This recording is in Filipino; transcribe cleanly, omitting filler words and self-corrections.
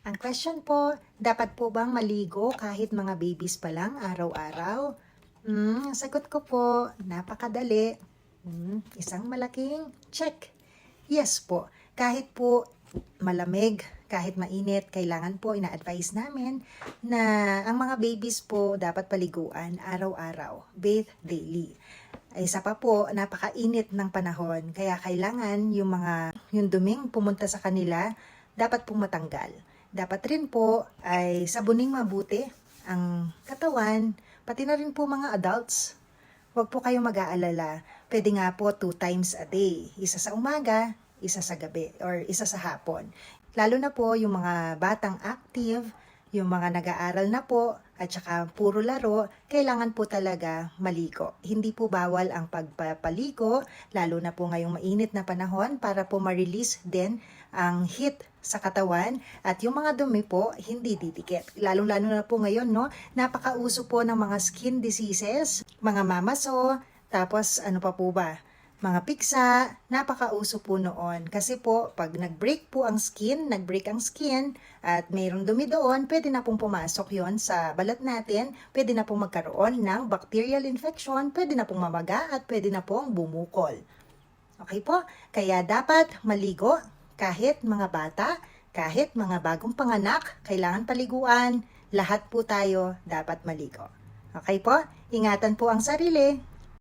Ang question po, dapat po bang maligo kahit mga babies pa lang araw-araw? Ang sagot ko po, napakadali. Isang malaking check. Yes po, kahit po malamig, kahit mainit, kailangan po ina-advise namin na ang mga babies po dapat paliguan araw-araw, bathe daily. Isa pa po, napakainit ng panahon, kaya kailangan yung duming pumunta sa kanila, dapat pong matanggal. Dapat rin po ay sabuning mabuti ang katawan, pati na rin po mga adults. Huwag po kayong mag-aalala. Pwede nga po 2 times a day. Isa sa umaga, isa sa gabi, or isa sa hapon. Lalo na po yung mga batang active, yung mga nag-aaral na po, at saka puro laro, kailangan po talaga maligo. Hindi po bawal ang pagpapaligo, lalo na po ngayong mainit na panahon para po ma-release din ang heat sa katawan at yung mga dumi po hindi didikit. Lalo-lalo na po ngayon, no? Napakauso po ng mga skin diseases, mga mamaso, tapos ano pa po ba? Mga piksa, napakauso po noon. Kasi po, pag nag-break ang skin at mayroong dumi doon, pwede na pong pumasok yon sa balat natin, pwede na pong magkaroon ng bacterial infection, pwede na pong mamaga at pwede na pong bumukol. Okay po? Kaya dapat maligo kahit mga bata, kahit mga bagong panganak, kailangan paliguan, lahat po tayo dapat maligo. Okay po? Ingatan po ang sarili.